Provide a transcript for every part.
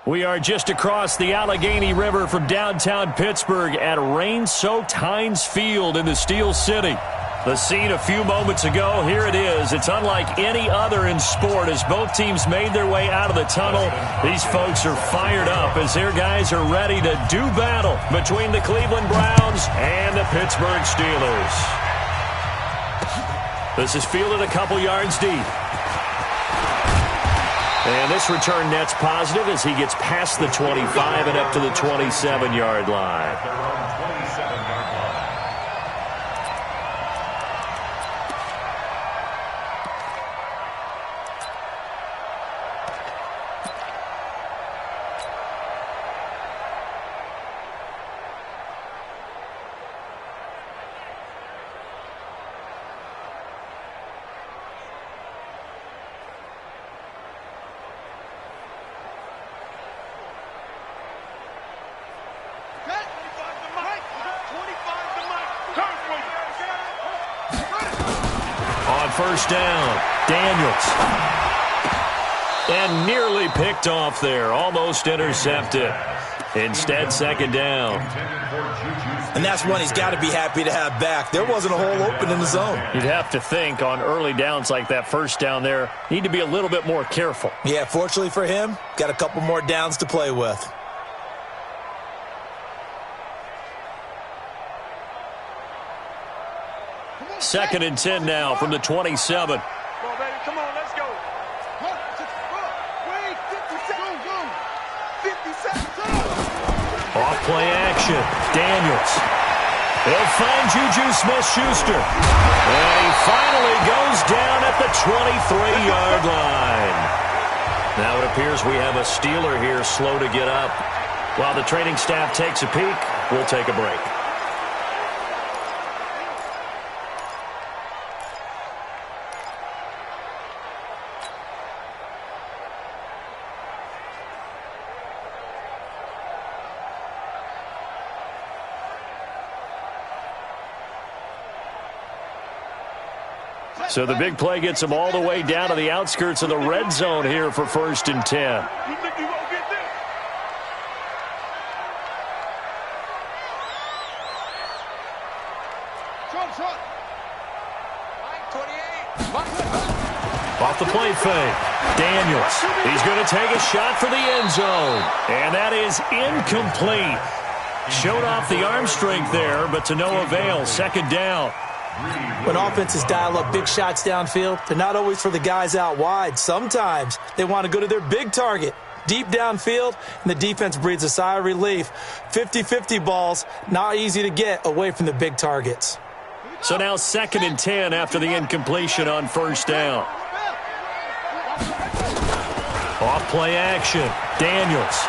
We are just across the Allegheny River from downtown Pittsburgh at rain-soaked Heinz Field in the Steel City. The scene a few moments ago, here it is. It's unlike any other in sport as both teams made their way out of the tunnel. These folks are fired up as their guys are ready to do battle between the Cleveland Browns and the Pittsburgh Steelers. This is fielded a couple yards deep. And this return net's positive as he gets past the 25 and up to the 27-yard line. First down, Daniels. And nearly picked off there, almost intercepted. Instead, second down. And that's one he's got to be happy to have back. There wasn't a hole open in the zone. You'd have to think on early downs like that first down there, need to be a little bit more careful. Yeah, fortunately for him, got a couple more downs to play with. Second and 10 now from the 27. Come on, baby. Come on, let's go. Wait, 50 seconds. 50 seconds. Off play action. Daniels. He'll find Juju Smith-Schuster. And he finally goes down at the 23-yard line. Now it appears we have a Steeler here slow to get up. While the training staff takes a peek, we'll take a break. So the big play gets him all the way down to the outskirts of the red zone here for first and 10. You think you won't get this? Shot. 28. Off the play fake. Daniels. He's going to take a shot for the end zone. And that is incomplete. Showed off the arm strength there, but to no avail. Second down. When offenses dial up big shots downfield, they're not always for the guys out wide. Sometimes they want to go to their big target, deep downfield, and the defense breathes a sigh of relief. 50-50 balls, not easy to get away from the big targets. So now second and 10 after the incompletion on first down. Off play action. Daniels.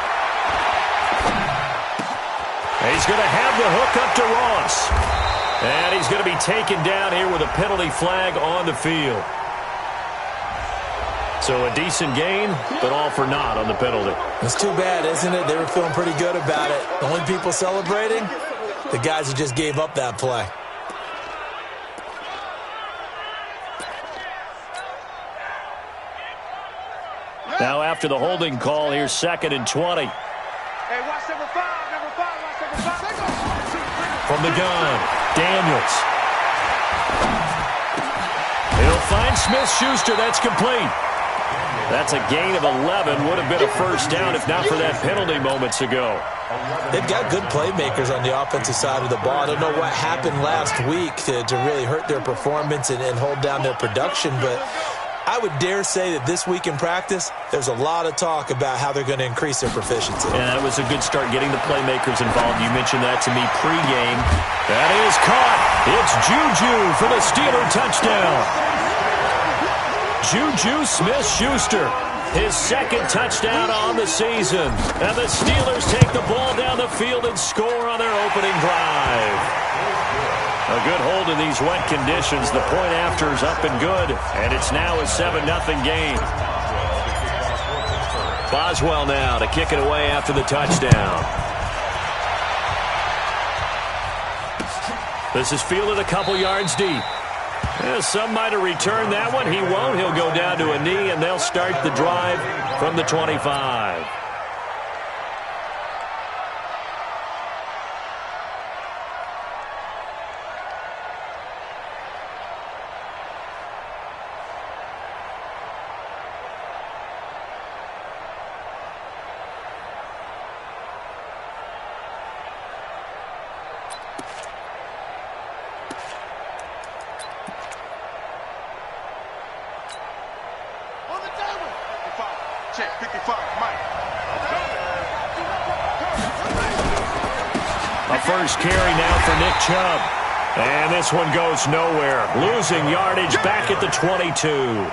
He's going to have the hook up to Ross. And he's going to be taken down here with a penalty flag on the field. So a decent gain, but all for naught on the penalty. It's too bad, isn't it? They were feeling pretty good about it. The only people celebrating, the guys who just gave up that play. Now after the holding call, here's second and 20. Hey, watch number 5. Watch number 5. From the gun, Daniels. He'll find Smith-Schuster. That's complete. That's a gain of 11. Would have been a first down if not for that penalty moments ago. They've got good playmakers on the offensive side of the ball. I don't know what happened last week to really hurt their performance and hold down their production, but I would dare say that this week in practice, there's a lot of talk about how they're going to increase their proficiency. And that was a good start getting the playmakers involved. You mentioned that to me pregame. That is caught. It's Juju for the Steeler touchdown. Juju Smith-Schuster, his second touchdown on the season. And the Steelers take the ball down the field and score on their opening drive. A good hold in these wet conditions. The point after is up and good, and it's now a 7-0 game. Boswell now to kick it away after the touchdown. This is fielded a couple yards deep. Yeah, some might have returned that one. He won't. He'll go down to a knee, and they'll start the drive from the 25. A first carry now for Nick Chubb. And this one goes nowhere. Losing yardage back at the 22.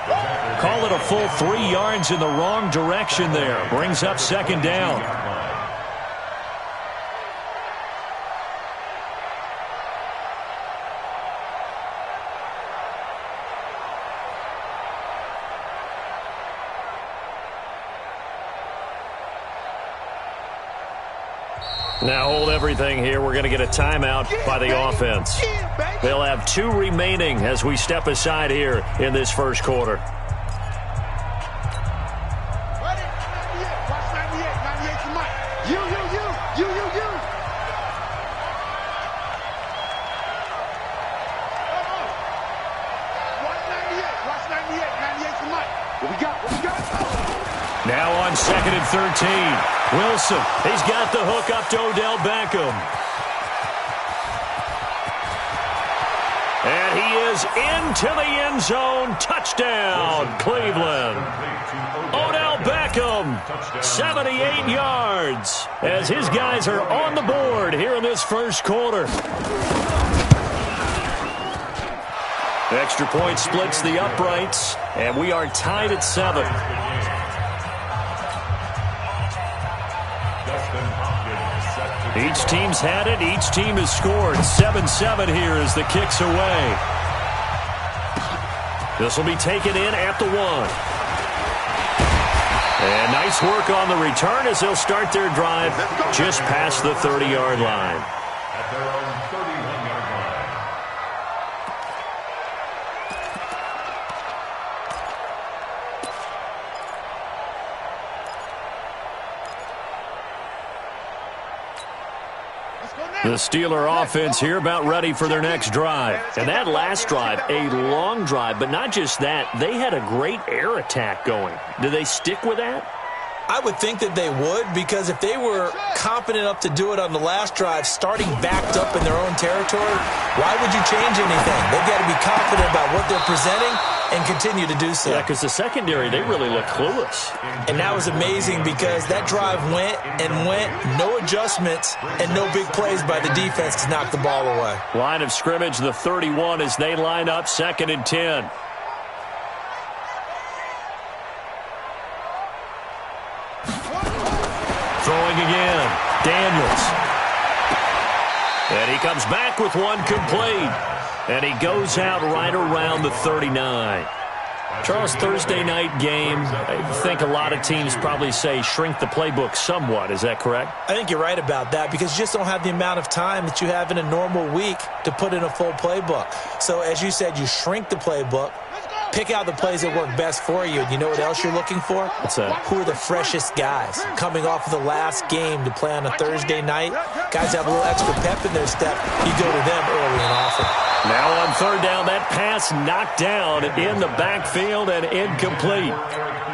Call it a full 3 yards in the wrong direction there. Brings up second down. Now hold everything here. We're going to get a timeout by the offense. They'll have 2 remaining as we step aside here in this first quarter. Now on 2nd and 13. Wilson, he's got the hook up to Odell Beckham. And he is into the end zone. Touchdown, Cleveland. Odell Beckham, 78 yards, as his guys are on the board here in this first quarter. The extra point splits the uprights, and we are tied at 7. Each team's had it. Each team has scored. 7-7 here as the kick's away. This will be taken in at the 1. And nice work on the return as they'll start their drive just past the 30-yard line. At their own 31-yard line. The Steeler offense here about ready for their next drive. And that last drive, a long drive, but not just that. They had a great air attack going. Do they stick with that? I would think that they would, because if they were confident enough to do it on the last drive, starting backed up in their own territory, why would you change anything? They've got to be confident about what they're presenting and continue to do so. Yeah, because the secondary, they really look clueless. And that was amazing because that drive went and went, no adjustments, and no big plays by the defense to knock the ball away. Line of scrimmage, the 31 as they line up 2nd and 10. Throwing again, Daniels. And he comes back with one complete. And he goes out right around the 39. Charles, Thursday night game, I think a lot of teams probably say shrink the playbook somewhat. Is that correct? I think you're right about that because you just don't have the amount of time that you have in a normal week to put in a full playbook. So as you said, you shrink the playbook, pick out the plays that work best for you. And you know what else you're looking for? What's that? Who are the freshest guys coming off of the last game to play on a Thursday night? Guys have a little extra pep in their step. You go to them early and often. Now on 3rd down, that pass knocked down in the backfield and incomplete.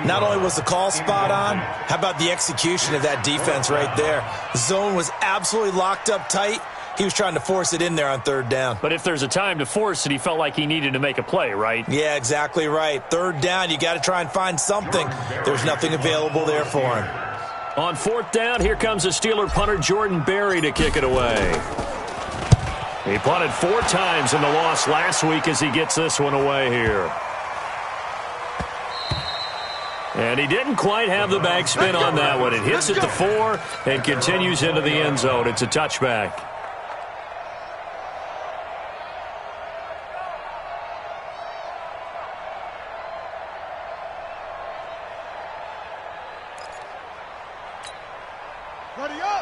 Not only was the call spot on, how about the execution of that defense right there? The zone was absolutely locked up tight. He was trying to force it in there on 3rd down. But if there's a time to force it, he felt like he needed to make a play, right? Yeah, exactly right. 3rd down, you got to try and find something. There's nothing available there for him. On 4th down, here comes the Steeler punter Jordan Berry to kick it away. He punted 4 times in the loss last week as he gets this one away here. And he didn't quite have the backspin on that one. It hits at the 4 and continues into the end zone. It's a touchback.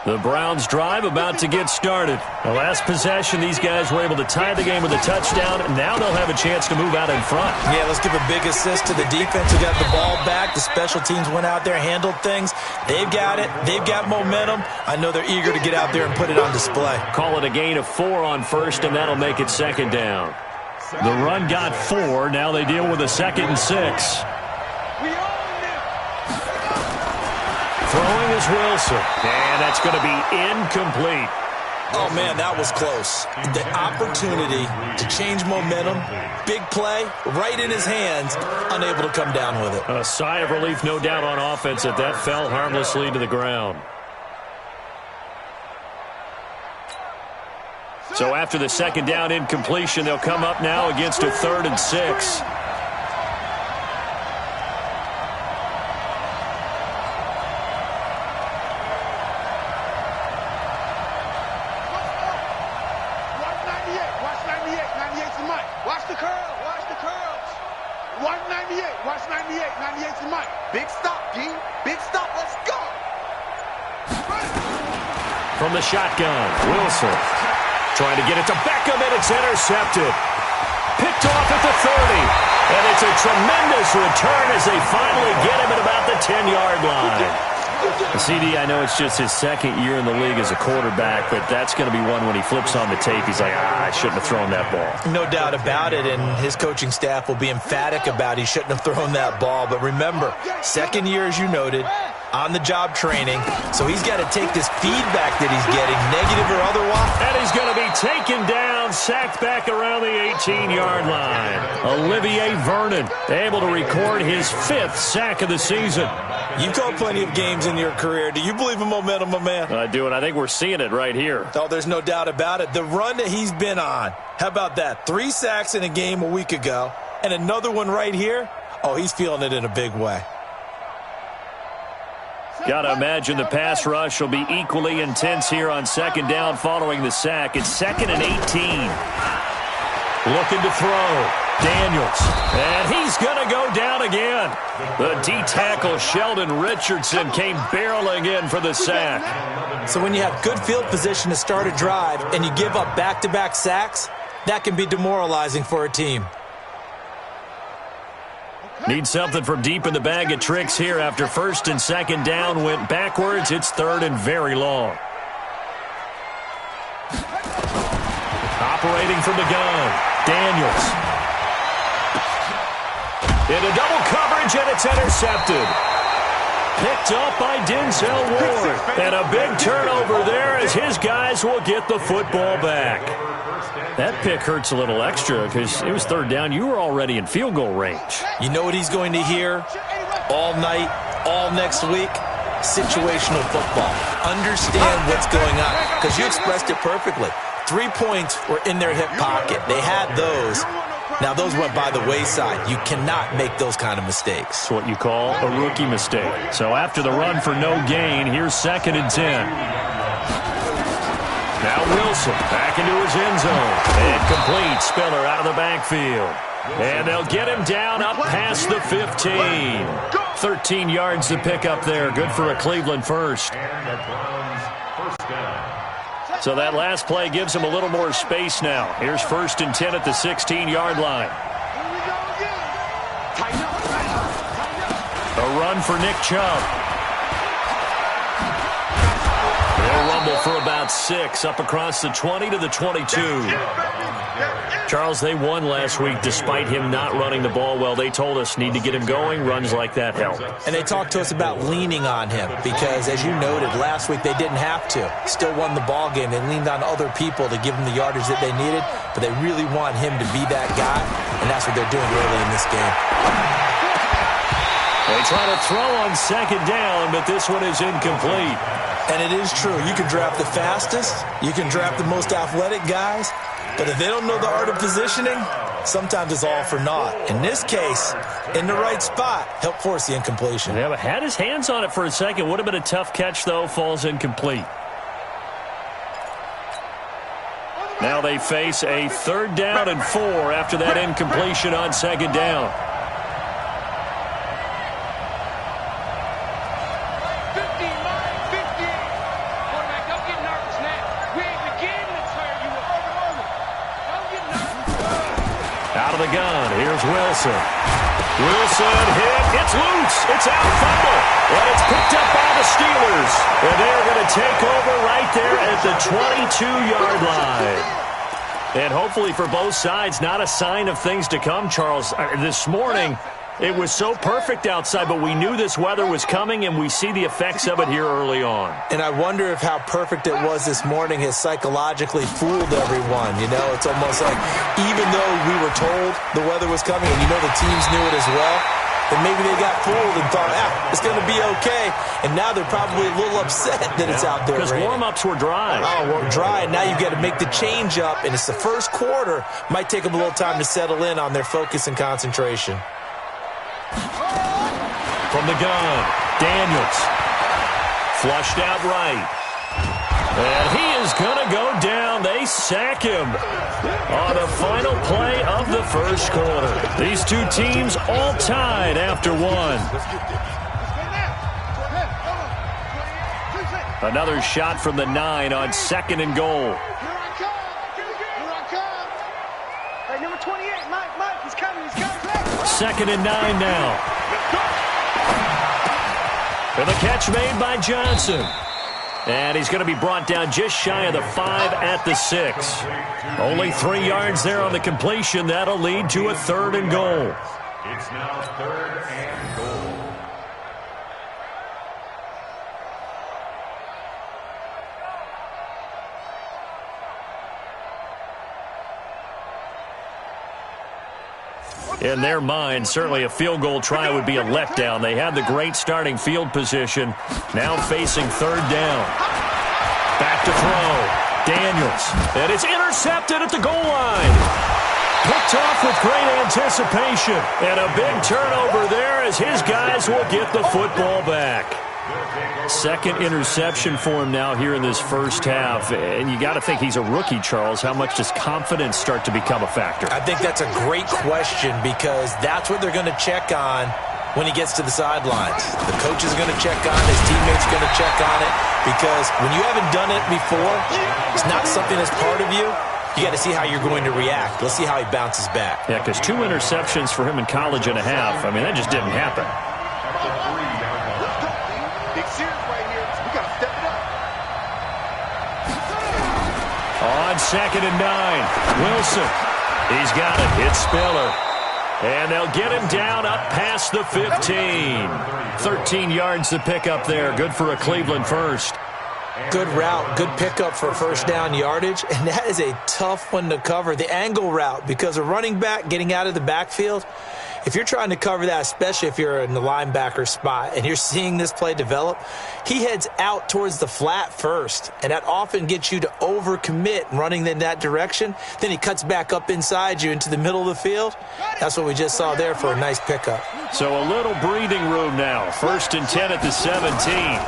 The Browns drive about to get started. The last possession, these guys were able to tie the game with a touchdown. Now they'll have a chance to move out in front. Yeah, let's give a big assist to the defense who got the ball back. The special teams went out there, handled things. They've got it. They've got momentum. I know they're eager to get out there and put it on display. Call it a gain of 4 on 1st, and that'll make it 2nd down. The run got 4. Now they deal with a 2nd and 6. Throwing is Wilson, and that's going to be incomplete. Oh, man, that was close. The opportunity to change momentum, big play, right in his hands, unable to come down with it. A sigh of relief, no doubt, on offense that fell harmlessly to the ground. So after the second down incompletion, they'll come up now against a 3rd and 6. From the shotgun, Wilson trying to get it to Beckham, and it's intercepted. Picked off at the 30. And it's a tremendous return as they finally get him at about the 10-yard line. CD, I know it's just his second year in the league as a quarterback, but that's going to be one when he flips on the tape. He's like, I shouldn't have thrown that ball. No doubt about it, and his coaching staff will be emphatic about he shouldn't have thrown that ball. But remember, second year, as you noted, on-the-job training, so he's got to take this feedback that he's getting, negative or otherwise. And he's going to be taken down, sacked back around the 18-yard line. Olivier Vernon able to record his 5th sack of the season. You've called plenty of games in your career. Do you believe in momentum, my man? I do, and I think we're seeing it right here. Oh, there's no doubt about it. The run that he's been on, how about that? 3 sacks in a game a week ago, and another one right here. Oh, he's feeling it in a big way. Got to imagine the pass rush will be equally intense here on second down following the sack. It's 2nd and 18. Looking to throw. Daniels. And he's going to go down again. The D-tackle Sheldon Richardson came barreling in for the sack. So when you have good field position to start a drive and you give up back-to-back sacks, that can be demoralizing for a team. Need something from deep in the bag of tricks here after 1st and 2nd down went backwards. It's 3rd and very long. Operating from the gun, Daniels. Into double coverage, and it's intercepted. Picked up by Denzel Ward. And a big turnover there as his guys will get the football back. That pick hurts a little extra because it was 3rd down. You were already in field goal range. You know what he's going to hear all night, all next week? Situational football. Understand what's going on, because you expressed it perfectly. 3 points were in their hip pocket. They had those. Now, those went by the wayside. You cannot make those kind of mistakes. It's what you call a rookie mistake. So after the run for no gain, here's 2nd and 10. Now Wilson back into his end zone. And complete. Spiller out of the backfield. And they'll get him down up past the 15. 13 yards to pick up there. Good for a Cleveland first. So that last play gives him a little more space now. Here's 1st and 10 at the 16-yard line. A run for Nick Chubb. They'll rumble for about 6 up across the 20 to the 22. Charles, they won last week despite him not running the ball well. They told us need to get him going. Runs like that help. And they talked to us about leaning on him because, as you noted, last week they didn't have to. Still won the ball game. They leaned on other people to give them the yardage that they needed, but they really want him to be that guy, and that's what they're doing early in this game. They try to throw on 2nd down, but this one is incomplete. And it is true. You can draft the fastest. You can draft the most athletic guys. But if they don't know the art of positioning, sometimes it's all for naught. In this case, in the right spot, help force the incompletion. Yeah, but had his hands on it for a second. Would have been a tough catch, though. Falls incomplete. Now they face a 3rd down and 4 after that incompletion on 2nd down. The gun. Here's Wilson. Wilson hit. It's loose. It's out. Fumble. And it's picked up by the Steelers. And they're going to take over right there at the 22-yard line. And hopefully for both sides, not a sign of things to come, Charles. This morning, It was so perfect outside, but we knew this weather was coming, and we see the effects of it here early on. And I wonder if how perfect it was this morning has psychologically fooled everyone. You know, it's almost like even though we were told the weather was coming, and you know the teams knew it as well, then maybe they got fooled and thought, it's going to be okay. And now they're probably a little upset that it's out there. Because warm-ups were dry. Oh, well, dry, and now you've got to make the change up, and it's the first quarter. Might take them a little time to settle in on their focus and concentration. From the gun, Daniels. Flushed out right. And he is going to go down. They sack him on the final play of the first quarter. These two teams all tied after one. Another shot from the 9 on 2nd and goal. Hey, number 28, Mike, he's coming, he's coming. 2nd and 9 now. And the catch made by Johnson. And he's going to be brought down just shy of the 5 at the 6. Only 3 yards there on the completion. That'll lead to a 3rd and goal. It's now 3rd and goal. In their mind, certainly a field goal try would be a letdown. They had the great starting field position. Now facing 3rd down. Back to throw. Daniels. And it's intercepted at the goal line. Picked off with great anticipation. And a big turnover there as his guys will get the football back. 2nd interception for him now here in this first half. And you got to think he's a rookie, Charles. How much does confidence start to become a factor? I think that's a great question because that's what they're going to check on when he gets to the sidelines. The coach is going to check on it. His teammates are going to check on it because when you haven't done it before, it's not something that's part of you. You got to see how you're going to react. Let's see how he bounces back. Yeah, because 2 interceptions for him in college and a half. I mean, that just didn't happen. On 2nd and 9, Wilson. He's got it. Hit Spiller. And they'll get him down up past the 15. 13 yards to pick up there. Good for a Cleveland first. Good route, good pickup for first down yardage, and that is a tough one to cover. The angle route, because a running back getting out of the backfield, if you're trying to cover that, especially if you're in the linebacker spot and you're seeing this play develop, he heads out towards the flat first, and that often gets you to overcommit running in that direction. Then he cuts back up inside you into the middle of the field. That's what we just saw there for a nice pickup. So a little breathing room now. 1st and 10 at the 17.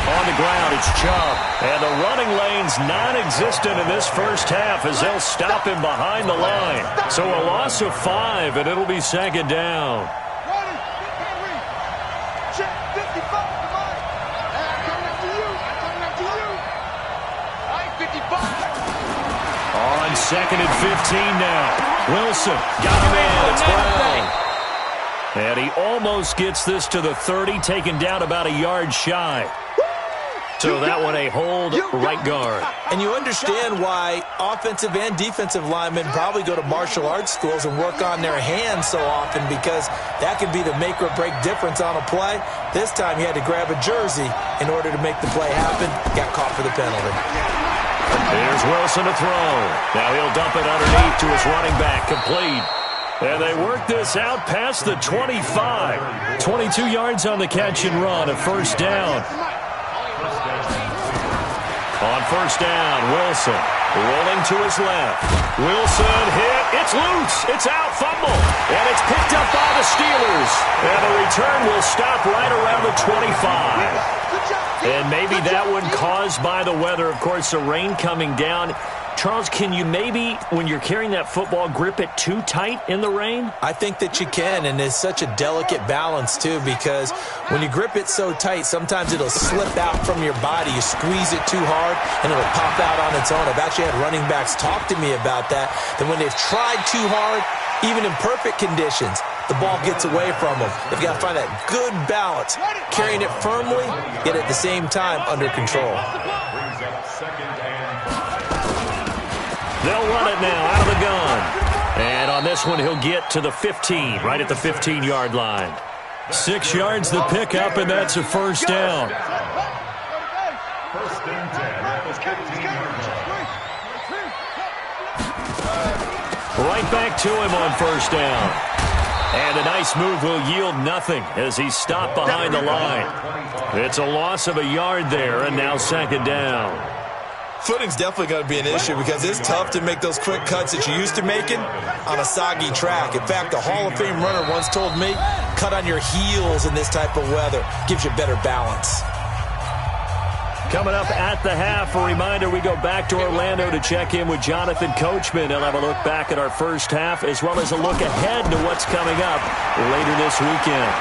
On the ground, it's Chubb. And the running lane's non-existent in this first half as they'll stop him behind the line. So a loss of 5, and it'll be 2nd down. On 2nd and 15 now. Wilson got him in. It's Brown. And he almost gets this to the 30, taken down about a yard shy. So that one a hold right guard. And you understand why offensive and defensive linemen probably go to martial arts schools and work on their hands so often because that can be the make or break difference on a play. This time he had to grab a jersey in order to make the play happen. Got caught for the penalty. Here's Wilson to throw. Now he'll dump it underneath to his running back, complete. And they work this out past the 25. 22 yards on the catch and run, a first down. On first down, Wilson rolling to his left. Wilson hit. It's loose. It's out. Fumble. And it's picked up by the Steelers. And the return will stop right around the 25. And maybe that one caused by the weather. Of course, the rain coming down. Charles, can you maybe, when you're carrying that football, grip it too tight in the rain? I think that you can, and it's such a delicate balance, too, because when you grip it so tight, sometimes it'll slip out from your body. You squeeze it too hard, and it'll pop out on its own. I've actually had running backs talk to me about that when they've tried too hard, even in perfect conditions, the ball gets away from them. They've got to find that good balance, carrying it firmly, yet at the same time under control. They'll run it now out of the gun. And on this one, he'll get to the 15, right at the 15-yard line. 6 yards the pickup, and that's a first down. First and 10 at the 15-yard line. Right back to him on first down. And a nice move will yield nothing as he's stopped behind the line. It's a loss of a yard there, and now second down. Footing's definitely going to be an issue because it's tough to make those quick cuts that you're used to making on a soggy track. In fact, a Hall of Fame runner once told me, cut on your heels in this type of weather. Gives you better balance. Coming up at the half, a reminder, we go back to Orlando to check in with Jonathan Coachman. He'll have a look back at our first half as well as a look ahead to what's coming up later this weekend.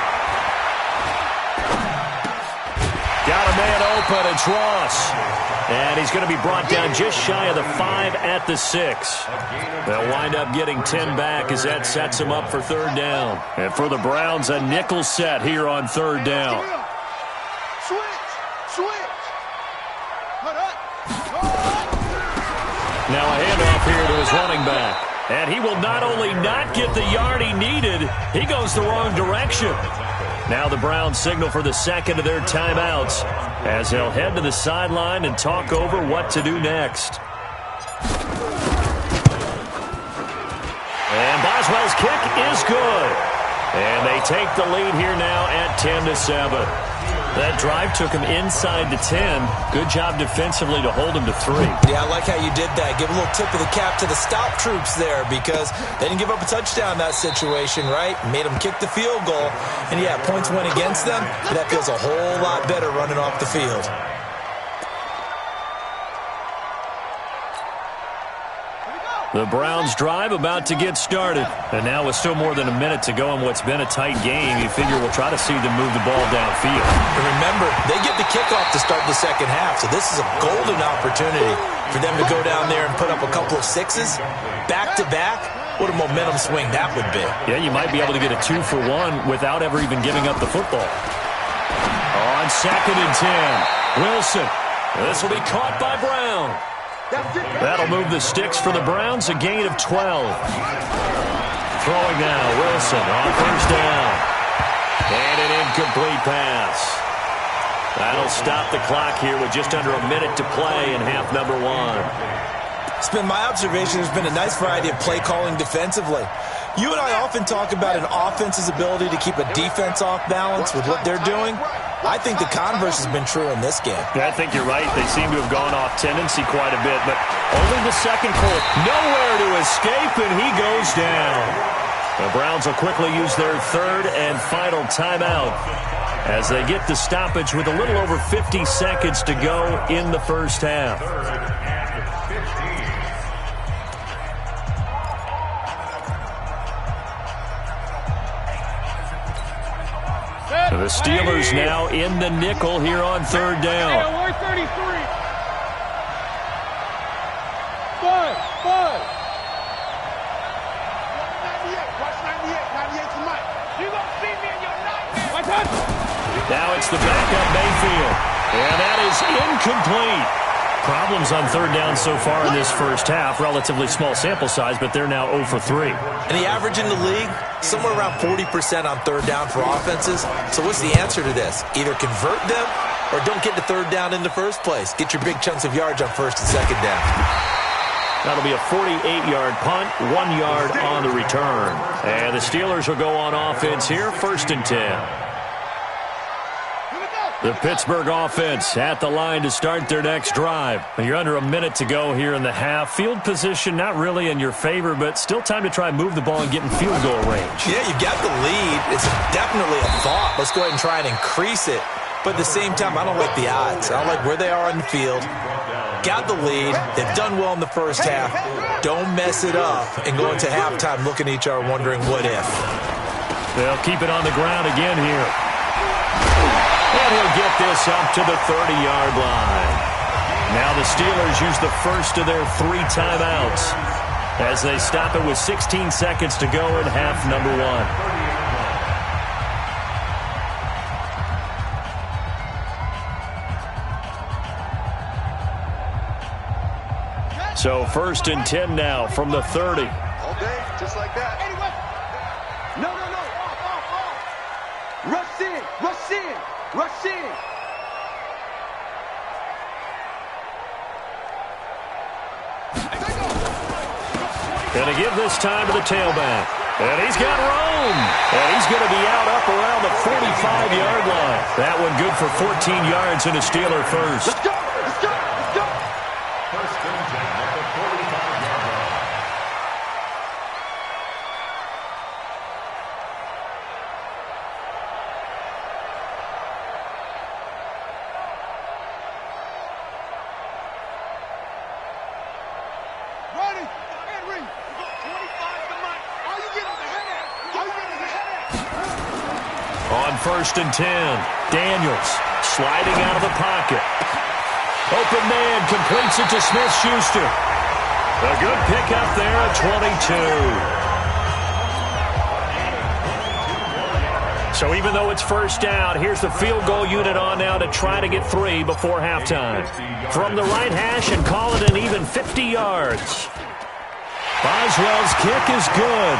Got a man open, it's Ross. And he's going to be brought down just shy of the 5 at the 6. They'll wind up getting 10 back as that sets them up for third down. And for the Browns, a nickel set here on third down. Now a handoff here to his running back. And he will not only not get the yard he needed, he goes the wrong direction. Now the Browns signal for the second of their timeouts as they'll head to the sideline and talk over what to do next. And Boswell's kick is good. And they take the lead here now at 10-7. That drive took him inside the 10. Good job defensively to hold him to 3. Yeah, I like how you did that. Give a little tip of the cap to the stop troops there because they didn't give up a touchdown in that situation, right? Made them kick the field goal. And, yeah, points went against them, but that feels a whole lot better running off the field. The Browns drive about to get started. And now with still more than a minute to go in what's been a tight game, you figure we'll try to see them move the ball downfield. And remember, they get the kickoff to start the second half, so this is a golden opportunity for them to go down there and put up a couple of sixes back-to-back. What a momentum swing that would be. Yeah, you might be able to get a 2-for-1 without ever even giving up the football. On second and 10, Wilson. This will be caught by Brown. That'll move the sticks for the Browns, a gain of 12. Throwing now, Wilson on first down. And an incomplete pass. That'll stop the clock here with just under a minute to play in half number 1. It's been my observation there's been a nice variety of play calling defensively. You and I often talk about an offense's ability to keep a defense off balance with what they're doing. I think the converse has been true in this game. Yeah, I think you're right. They seem to have gone off tendency quite a bit, but only the second quarter. Nowhere to escape, and he goes down. The Browns will quickly use their third and final timeout as they get the stoppage with a little over 50 seconds to go in the first half. The Steelers now in the nickel here on third down. We're 33. Five. 98. Watch 98. 98 tonight. You gonna see me in your nightmare. Now it's the backup Mayfield. And that is incomplete. Problems on third down so far in this first half. Relatively small sample size, but they're now 0 for 3. And the average in the league, somewhere around 40% on third down for offenses. So what's the answer to this? Either convert them or don't get to third down in the first place. Get your big chunks of yards on first and second down. That'll be a 48-yard punt, 1 yard on the return. And the Steelers will go on offense here, first and 10. The Pittsburgh offense at the line to start their next drive. You're under a minute to go here in the half. Field position not really in your favor, but still time to try and move the ball and get in field goal range. Yeah, you've got the lead. It's definitely a thought. Let's go ahead and try and increase it. But at the same time, I don't like the odds. I don't like where they are on the field. Got the lead. They've done well in the first half. Don't mess it up and go into halftime looking at each other wondering what if. They'll keep it on the ground again here. And he'll get this up to the 30-yard line. Now the Steelers use the first of their 3 timeouts as they stop it with 16 seconds to go in half number 1. So first and 10 now from the 30. All day, just like that. Anyway. No. Off. Rush in. Gonna give this time to the tailback. And he's got room. And he's going to be out up around the 45-yard line. That one good for 14 yards and a Steeler first. Let's go. First and 10 at the 45-yard line. Ready. And ring. 25 to Mike. All you get is a headache. On first and 10, Daniels sliding out of the pocket. Open man completes it to Smith-Schuster. A good pickup there at 22. So even though it's first down, here's the field goal unit on now to try to get 3 before halftime. From the right hash and call it an even 50 yards. Boswell's kick is good.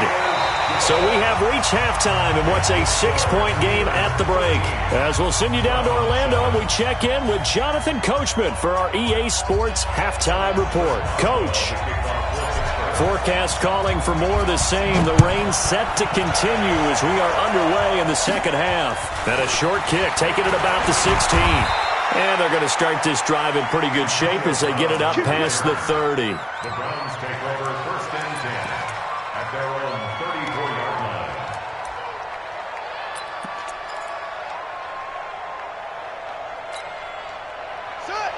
So we have reached halftime in what's a 6-point game at the break. As we'll send you down to Orlando, and we check in with Jonathan Coachman for our EA Sports Halftime Report. Coach, forecast calling for more of the same. The rain set to continue as we are underway in the second half. And a short kick taken at about the 16. And they're going to start this drive in pretty good shape as they get it up past the 30. The Browns take over first and 10 at their own 34-yard line.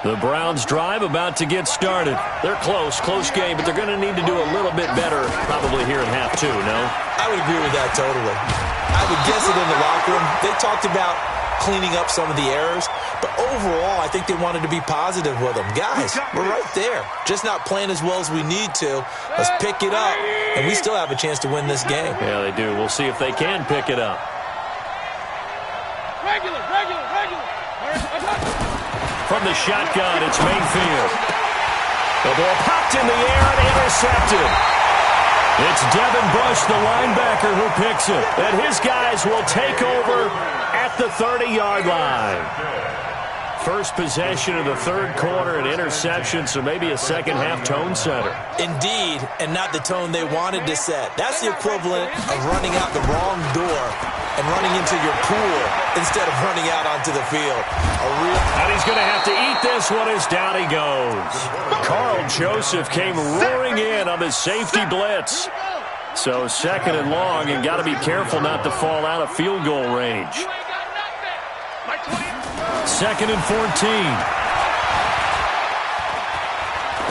The Browns drive about to get started. They're close game, but they're going to need to do a little bit better probably here in half 2, no? I would agree with that totally. I would guess it in the locker room. They talked about cleaning up some of the errors, but overall, I think they wanted to be positive with them. Guys, we're right there. Just not playing as well as we need to. Let's pick it up, and we still have a chance to win this game. Yeah, they do. We'll see if they can pick it up. Regular. From the shotgun, it's Mayfield. The ball popped in the air and intercepted. It's Devin Bush, the linebacker, who picks it. And his guys will take over at the 30-yard line. First possession of the third quarter, an interception, so maybe a second-half tone setter. Indeed, and not the tone they wanted to set. That's the equivalent of running out the wrong door and running into your pool instead of running out onto the field. And he's going to have to eat this one as down he goes. Carl Joseph came roaring in on the safety blitz. So second and long, and got to be careful not to fall out of field goal range. Second and 14.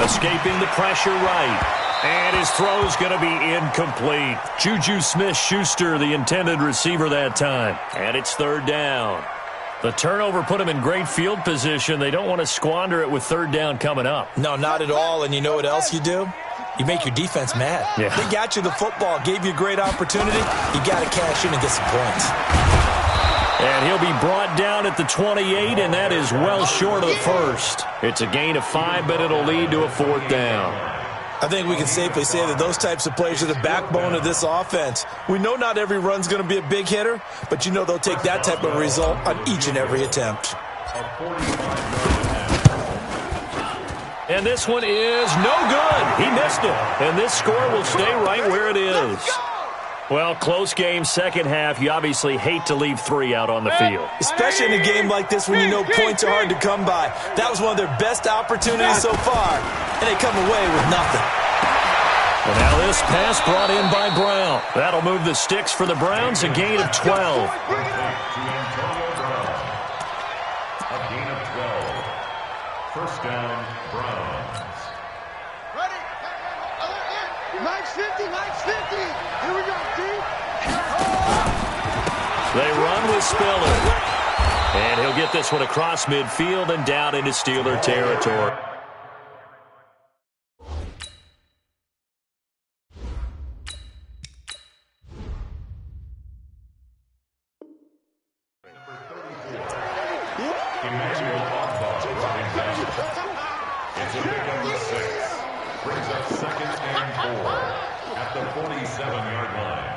Escaping the pressure right. And his throw's going to be incomplete. Juju Smith-Schuster, the intended receiver that time. And it's third down. The turnover put him in great field position. They don't want to squander it with third down coming up. No, not at all. And you know what else you do? You make your defense mad. Yeah. They got you the football, gave you a great opportunity. You got to cash in and get some points. And he'll be brought down at the 28, and that is well short of the first. It's a gain of 5, but it'll lead to a fourth down. I think we can safely say that those types of plays are the backbone of this offense. We know not every run's going to be a big hitter, but you know they'll take that type of result on each and every attempt. And this one is no good. He missed it. And this score will stay right where it is. Well, close game, second half. You obviously hate to leave 3 out on the field. Especially in a game like this when you know points are hard to come by. That was one of their best opportunities so far, and they come away with nothing. And now this pass brought in by Brown. That'll move the sticks for the Browns, a gain of 12. A gain of 12. First down, Browns. Ready? Max 50. Here we go, team. They run with Spiller. And he'll get this one across midfield and down into Steeler territory. Emmanuel Ogbah running back. It's a big number 6. Brings up second and 4. at the 47-yard line.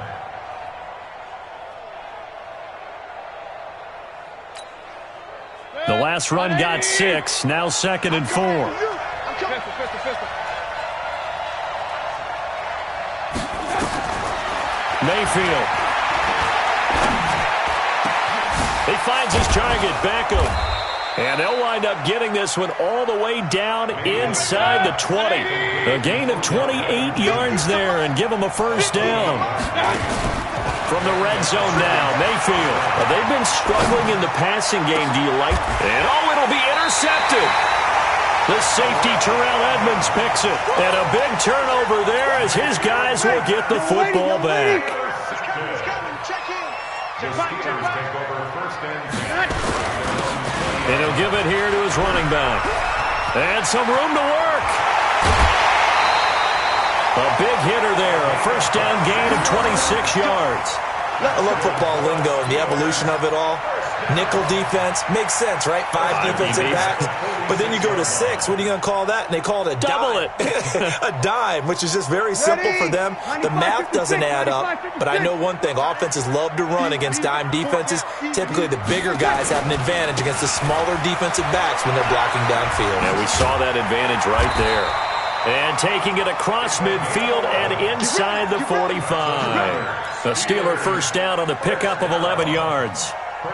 The last run got 6. Now 2nd and 4. Mayfield. He finds his target, Beckham. And they'll wind up getting this one all the way down inside the 20. A gain of 28 yards there and give them a first down. From the red zone now, Mayfield. They've been struggling in the passing game, do you like? And it'll be intercepted. The safety, Terrell Edmonds, picks it. And a big turnover there as his guys will get the football back. The Steelers take over first and 10. And he'll give it here to his running back. And some room to work. A big hitter there. A first down gain of 26 yards. I love football lingo and the evolution of it all. Nickel defense makes sense, right? 5 defensive backs. But then you go to 6. What are you going to call that? And they call it a double dime. A dime, which is just very simple for them. The math doesn't add up. But I know one thing. Offenses love to run against dime defenses. Typically, the bigger guys have an advantage against the smaller defensive backs when they're blocking downfield. Yeah, we saw that advantage right there. And taking it across midfield and inside the 45. A Steeler first down on the pickup of 11 yards.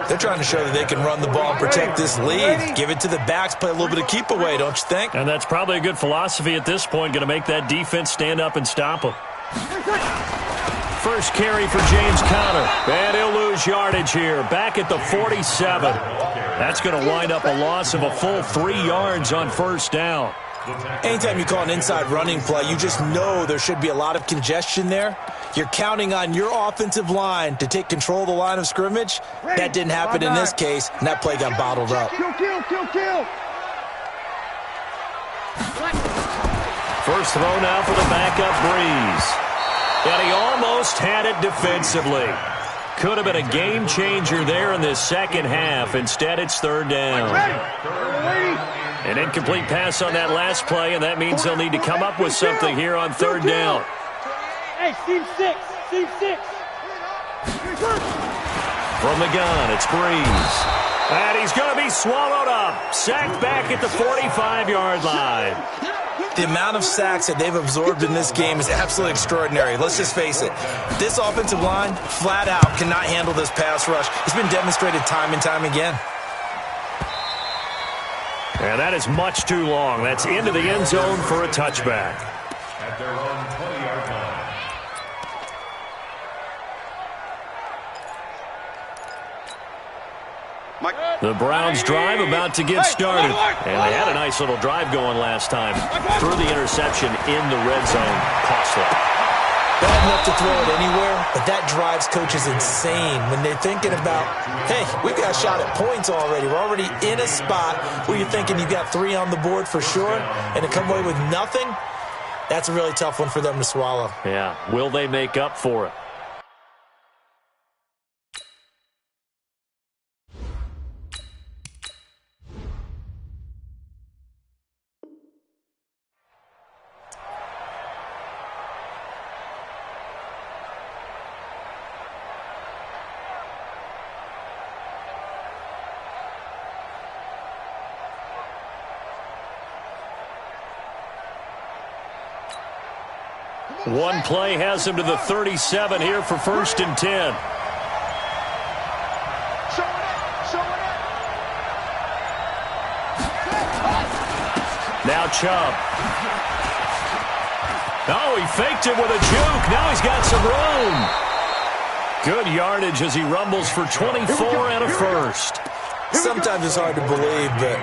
They're trying to show that they can run the ball and protect this lead. Give it to the backs, play a little bit of keep away, don't you think? And that's probably a good philosophy at this point, going to make that defense stand up and stop them. First carry for James Conner. And he'll lose yardage here. Back at the 47. That's going to wind up a loss of a full 3 yards on first down. Anytime you call an inside running play, you just know there should be a lot of congestion there. You're counting on your offensive line to take control of the line of scrimmage. That didn't happen in this case, and that play got bottled up. First throw now for the backup Breeze. And he almost had it defensively. Could have been a game changer there in this second half. Instead, it's third down. An incomplete pass on that last play, and that means they'll need to come up with something here on third down. Hey, Steve 6. Steve 6. From the gun, it's Breeze. And he's going to be swallowed up. Sacked back at the 45-yard line. The amount of sacks that they've absorbed in this game is absolutely extraordinary. Let's just face it. This offensive line, flat out, cannot handle this pass rush. It's been demonstrated time and time again. And that is much too long. That's into the end zone for a touchback. At their own 20-yard line. The Browns drive about to get started. And they had a nice little drive going last time. Threw the interception in the red zone. Costly. Bad enough to throw it anywhere, but that drives coaches insane when they're thinking about, hey, we've got a shot at points already. We're already in a spot where you're thinking you've got 3 on the board for sure, and to come away with nothing, that's a really tough one for them to swallow. Yeah. Will they make up for it? One play has him to the 37 here for first and 10. Now Chubb. Oh, he faked it with a juke. Now he's got some room. Good yardage as he rumbles for 24 and a first. Sometimes it's hard to believe, but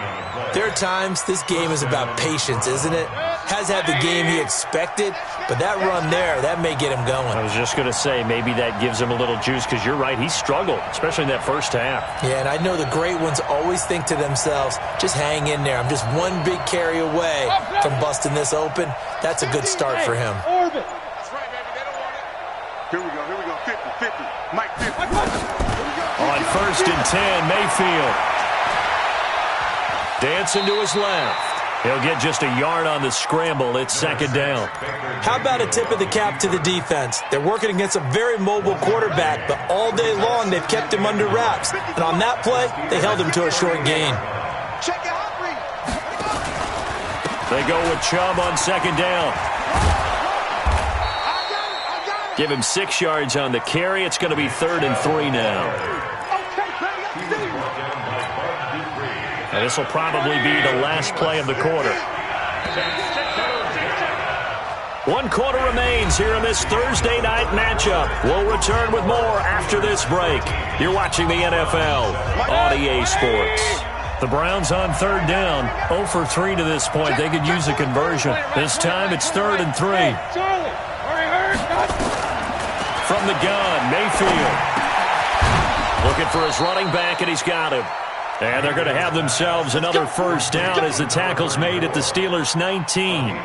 there are times this game is about patience, isn't it? Has had the game he expected, but that run there, that may get him going. I was just going to say, maybe that gives him a little juice, because you're right, he struggled, especially in that first half. Yeah, and I know the great ones always think to themselves, just hang in there. I'm just one big carry away from busting this open. That's a good start for him. Orbit. That's right, baby. They don't want it. Here we go. 50-50. Mike 50. On first and 10, Mayfield. Dancing to his left. He'll get just a yard on the scramble. It's second down. How about a tip of the cap to the defense? They're working against a very mobile quarterback, but all day long they've kept him under wraps. And on that play, they held him to a short gain. They go with Chubb on second down. Give him 6 yards on the carry. It's going to be 3rd and 3 now. And this will probably be the last play of the quarter. 1 quarter remains here in this Thursday night matchup. We'll return with more after this break. You're watching the NFL on EA Sports. The Browns on 3rd down. 0 for 3 to this point. They could use a conversion. This time it's 3rd and 3. From the gun, Mayfield. Looking for his running back, and he's got him. And they're going to have themselves another first down as the tackle's made at the Steelers' 19.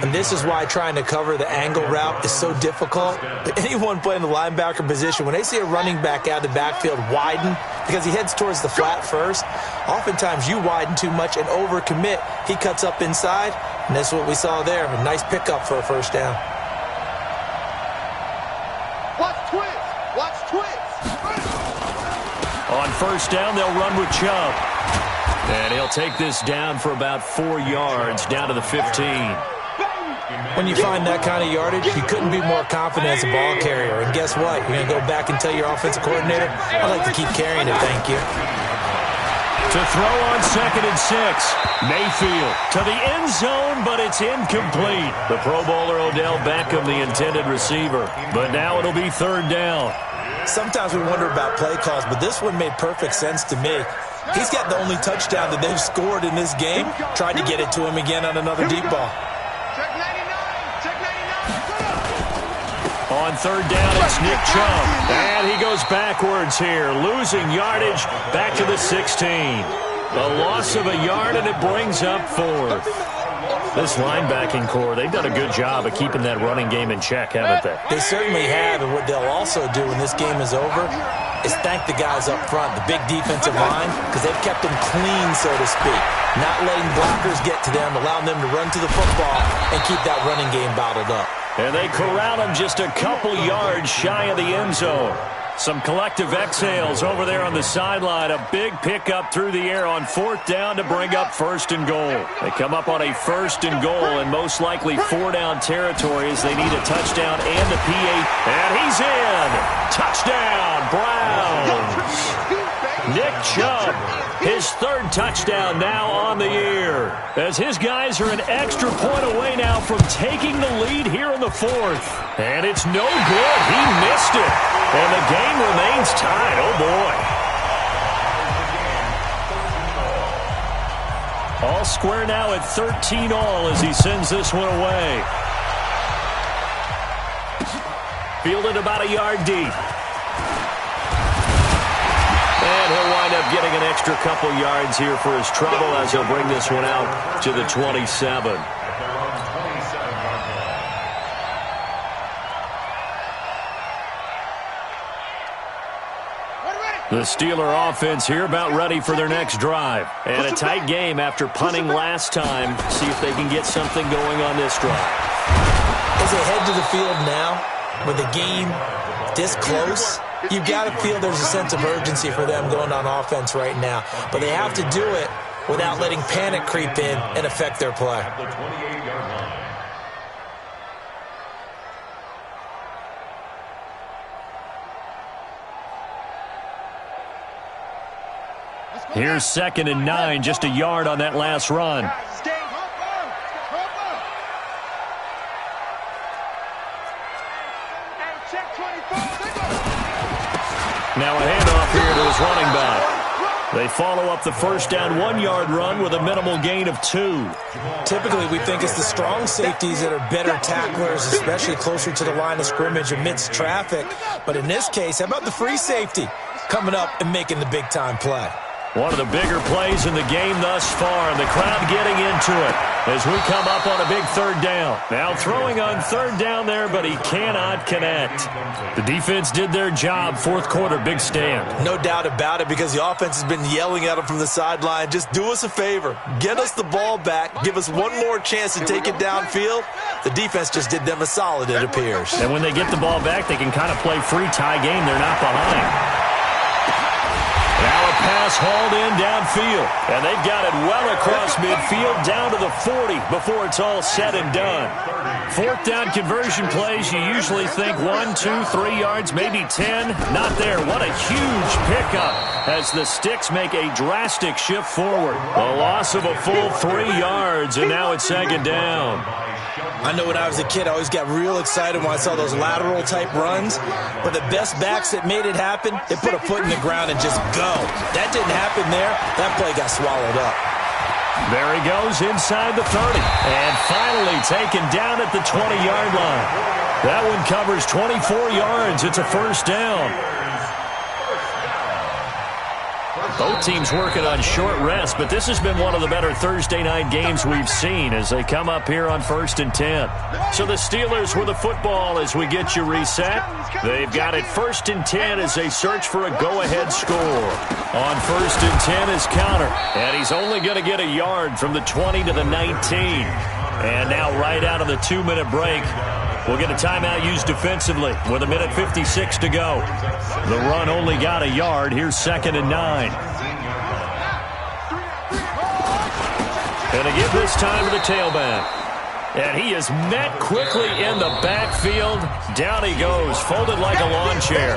And this is why trying to cover the angle route is so difficult. Anyone playing the linebacker position, when they see a running back out of the backfield widen, because he heads towards the flat first, oftentimes you widen too much and overcommit. He cuts up inside, and that's what we saw there. A nice pickup for a first down. Watch twist. On first down, they'll run with Chubb. And he'll take this down for about 4 yards, down to the 15. When you find that kind of yardage, you couldn't be more confident as a ball carrier. And guess what? You're going to go back and tell your offensive coordinator, I'd like to keep carrying it, thank you. To throw on 2nd and 6. Mayfield to the end zone, but it's incomplete. The Pro Bowler Odell Beckham, the intended receiver. But now it'll be 3rd down. Sometimes we wonder about play calls, but this one made perfect sense to me. He's got the only touchdown that they've scored in this game. Tried to get it to him again on another deep ball. On 3rd down, it's Nick Chubb. And he goes backwards here, losing yardage back to the 16. A loss of a yard, and it brings up 4th. This linebacking core, they've done a good job of keeping that running game in check, haven't they? They certainly have, and what they'll also do when this game is over is thank the guys up front, the big defensive line, because they've kept them clean, so to speak. Not letting blockers get to them, allowing them to run to the football and keep that running game bottled up. And they corral him just a couple yards shy of the end zone. Some collective exhales over there on the sideline. A big pickup through the air on 4th down to bring up 1st and goal. They come up on a 1st and goal and most likely 4-down territory as they need a touchdown and a P8. And he's in. Touchdown, Browns. Nick Chubb, his 3rd touchdown now on the year. As his guys are an extra point away now from taking the lead here in the 4th. And it's no good. He missed it. And the game remains tied. Oh, boy. All square now at 13 all as he sends this one away. Fielded about a yard deep. And he'll wind up getting an extra couple yards here for his trouble as he'll bring this one out to the 27. The Steeler offense here about ready for their next drive. And a tight game after punting last time. See if they can get something going on this drive. As they head to the field now, with the game this close, you've got to feel there's a sense of urgency for them going on offense right now. But they have to do it without letting panic creep in and affect their play. Here's 2nd and 9, just a yard on that last run. Now a handoff here to his running back. They follow up the first down 1-yard run with a minimal gain of 2. Typically, we think it's the strong safeties that are better tacklers, especially closer to the line of scrimmage amidst traffic. But in this case, how about the free safety coming up and making the big-time play? One of the bigger plays in the game thus far, and the crowd getting into it as we come up on a big third down. Now throwing on third down there, but he cannot connect. The defense did their job. Fourth quarter, big stand. No doubt about it, because the offense has been yelling at him from the sideline. Just do us a favor. Get us the ball back. Give us one more chance to take it downfield. The defense just did them a solid, it appears. And when they get the ball back, they can kind of play free tie game. They're not behind. Now a pass hauled in downfield, and they've got it well across midfield down to the 40 before it's all said and done. Fourth down conversion plays, you usually think 1, 2, 3 yards, maybe 10. Not there. What a huge pickup as the Sticks make a drastic shift forward. A loss of a full 3 yards, and now it's second down. I know when I was a kid, I always got real excited when I saw those lateral-type runs. But the best backs that made it happen, they put a foot in the ground and just go. That didn't happen there. That play got swallowed up. There he goes inside the 30. And finally taken down at the 20-yard line. That one covers 24 yards. It's a first down. Both teams working on short rest, but this has been one of the better Thursday night games we've seen as they come up here on 1st and 10. So the Steelers with the football as we get you reset. They've got it 1st and 10 as they search for a go-ahead score. On 1st and 10 is Counter, and he's only going to get a yard from the 20 to the 19. And now right out of the 2-minute break, we'll get a timeout used defensively with 1:56 to go. The run only got a yard. Here's 2nd and 9. And to give this time to the tailback. And he is met quickly in the backfield. Down he goes, folded like a lawn chair.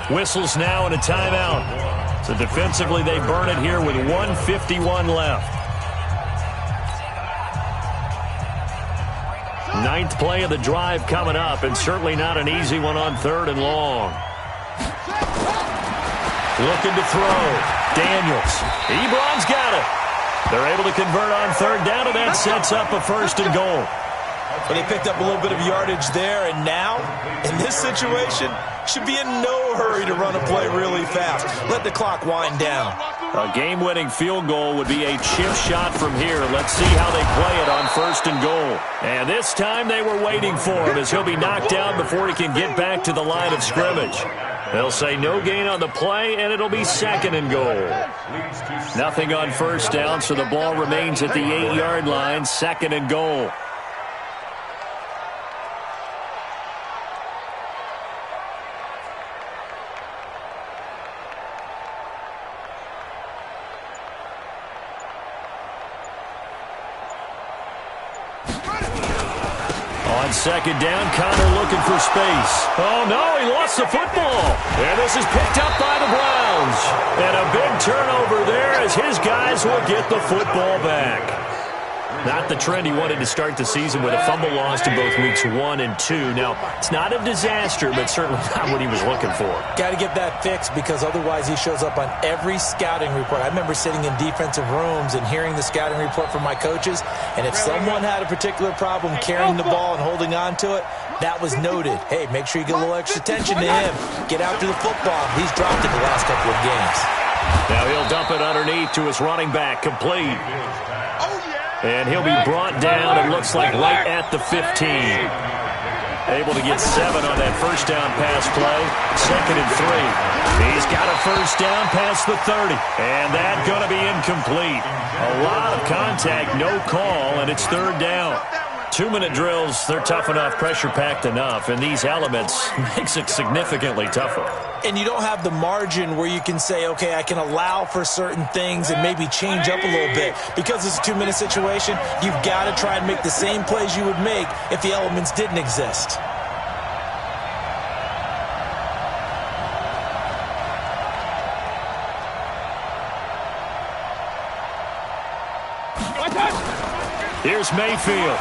Whistles now and a timeout. So defensively they burn it here with 1:51 left. 9th play of the drive coming up, and certainly not an easy one on 3rd and long. Looking to throw. Daniels. Ebron's got it. They're able to convert on 3rd down, and that sets up a 1st and goal. But they picked up a little bit of yardage there, and now, in this situation, should be in no hurry to run a play really fast. Let the clock wind down. A game-winning field goal would be a chip shot from here. Let's see how they play it on 1st and goal. And this time they were waiting for him as he'll be knocked down before he can get back to the line of scrimmage. They'll say no gain on the play, and it'll be 2nd and goal. Nothing on 1st down, so the ball remains at the 8-yard line, 2nd and goal. On 2nd down, Connor looking for space. Oh, no, he lost the football. And this is picked up by the Browns. And a big turnover there as his guys will get the football back. Not the trend he wanted to start the season with a fumble lost in both weeks 1 and 2. Now, it's not a disaster, but certainly not what he was looking for. Got to get that fixed because otherwise he shows up on every scouting report. I remember sitting in defensive rooms and hearing the scouting report from my coaches, and if someone had a particular problem carrying the ball and holding on to it, that was noted. Hey, make sure you get a little extra attention to him. Get after the football. He's dropped it the last couple of games. Now he'll dump it underneath to his running back, complete. And he'll be brought down, it looks like, right at the 15. Able to get 7 on that 1st down pass play. 2nd and 3. He's got a 1st down past the 30. And that's going to be incomplete. A lot of contact, no call, and it's 3rd down. 2-minute drills, they're tough enough, pressure-packed enough, and these elements makes it significantly tougher. And you don't have the margin where you can say, okay, I can allow for certain things and maybe change up a little bit. Because it's a 2-minute situation, you've got to try and make the same plays you would make if the elements didn't exist. Here's Mayfield.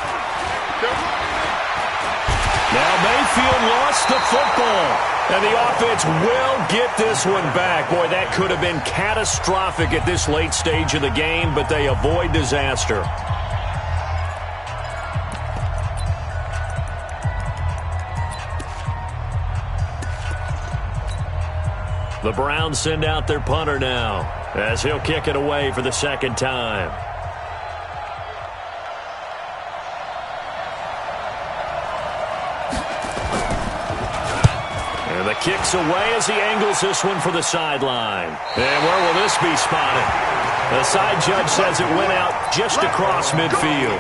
Now Mayfield lost the football, and the offense will get this one back. Boy, that could have been catastrophic at this late stage of the game, but they avoid disaster. The Browns send out their punter now. as he'll kick it away for the second time. And the kick's away as he angles this one for the sideline. And where will this be spotted? The side judge says it went out just across midfield.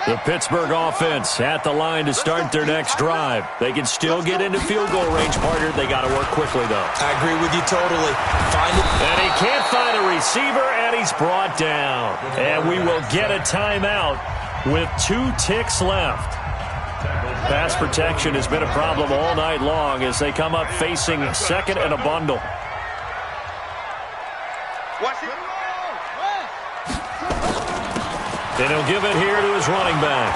The Pittsburgh offense at the line to start their next drive. They can still get into field goal range, partner. They got to work quickly, though. I agree with you totally. Find it. And he can't find a receiver, and he's brought down. And we will get a timeout with 2 ticks left. Pass protection has been a problem all night long as they come up facing second and a bundle. And he'll give it here to his running back.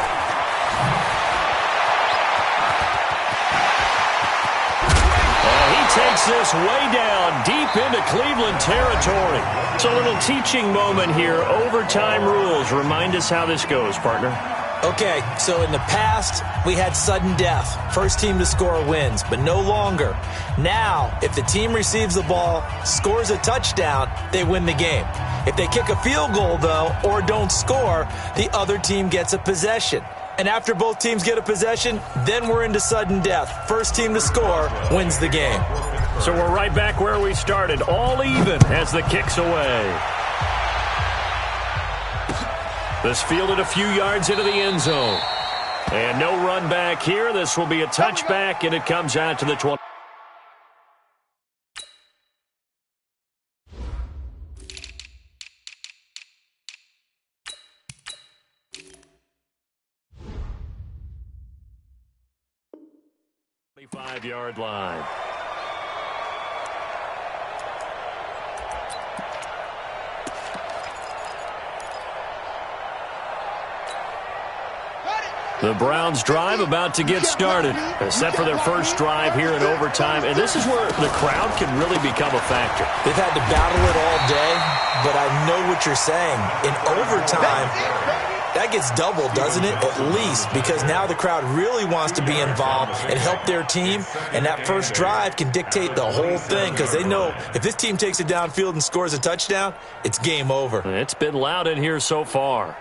And he takes this way down deep into Cleveland territory. It's a little teaching moment here. Overtime rules. Remind us how this goes, partner. Okay, so in the past, we had sudden death. First team to score wins, but no longer. Now, if the team receives the ball, scores a touchdown, they win the game. If they kick a field goal, though, or don't score, the other team gets a possession. And after both teams get a possession, then we're into sudden death. First team to score wins the game. So we're right back where we started, all even as the kick's away. This fielded a few yards into the end zone. And no run back here. This will be a touchback, and it comes out to the 20. Yard line. The Browns drive about to get started. Set for their first drive here in overtime. And this is where the crowd can really become a factor. They've had to battle it all day, but I know what you're saying. In overtime, that gets doubled, doesn't it? At least, because now the crowd really wants to be involved and help their team. And that first drive can dictate the whole thing because they know if this team takes it downfield and scores a touchdown, it's game over. It's been loud in here so far.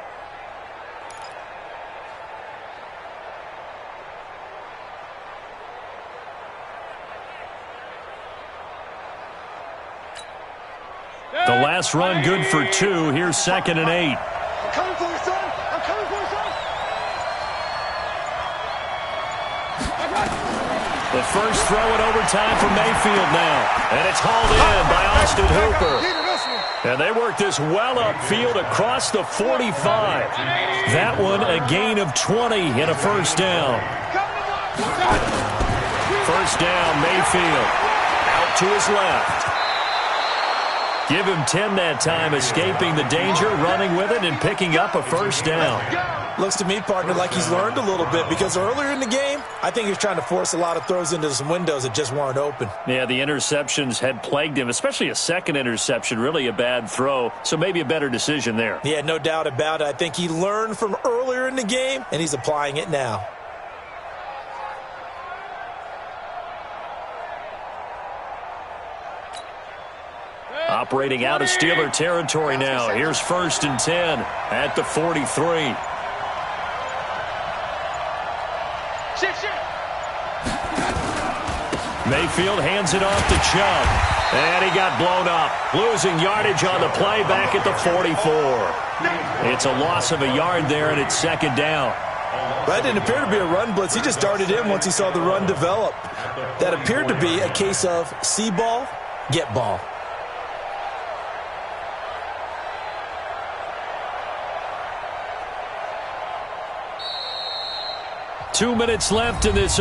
The last run good for 2. Here's 2nd and 8. I'm coming for you, son. I'm coming for you, son. The first throw in overtime for Mayfield now. And it's hauled in by Austin Hooper. And they work this well upfield across the 45. That one a gain of 20 and a first down. First down, Mayfield. Out to his left. Give him 10 that time, escaping the danger, running with it, and picking up a first down. Looks to me, partner, like he's learned a little bit because earlier in the game, I think he was trying to force a lot of throws into some windows that just weren't open. Yeah, the interceptions had plagued him, especially a second interception, really a bad throw, so maybe a better decision there. Yeah, no doubt about it. I think he learned from earlier in the game, and he's applying it now. Operating out of Steeler territory now. Here's 1st and 10 at the 43. Mayfield hands it off to Chubb. And he got blown up. Losing yardage on the play back at the 44. It's a loss of a yard there, and it's 2nd down. That didn't appear to be a run blitz. He just darted in once he saw the run develop. That appeared to be a case of see ball, get ball. Two minutes left in this.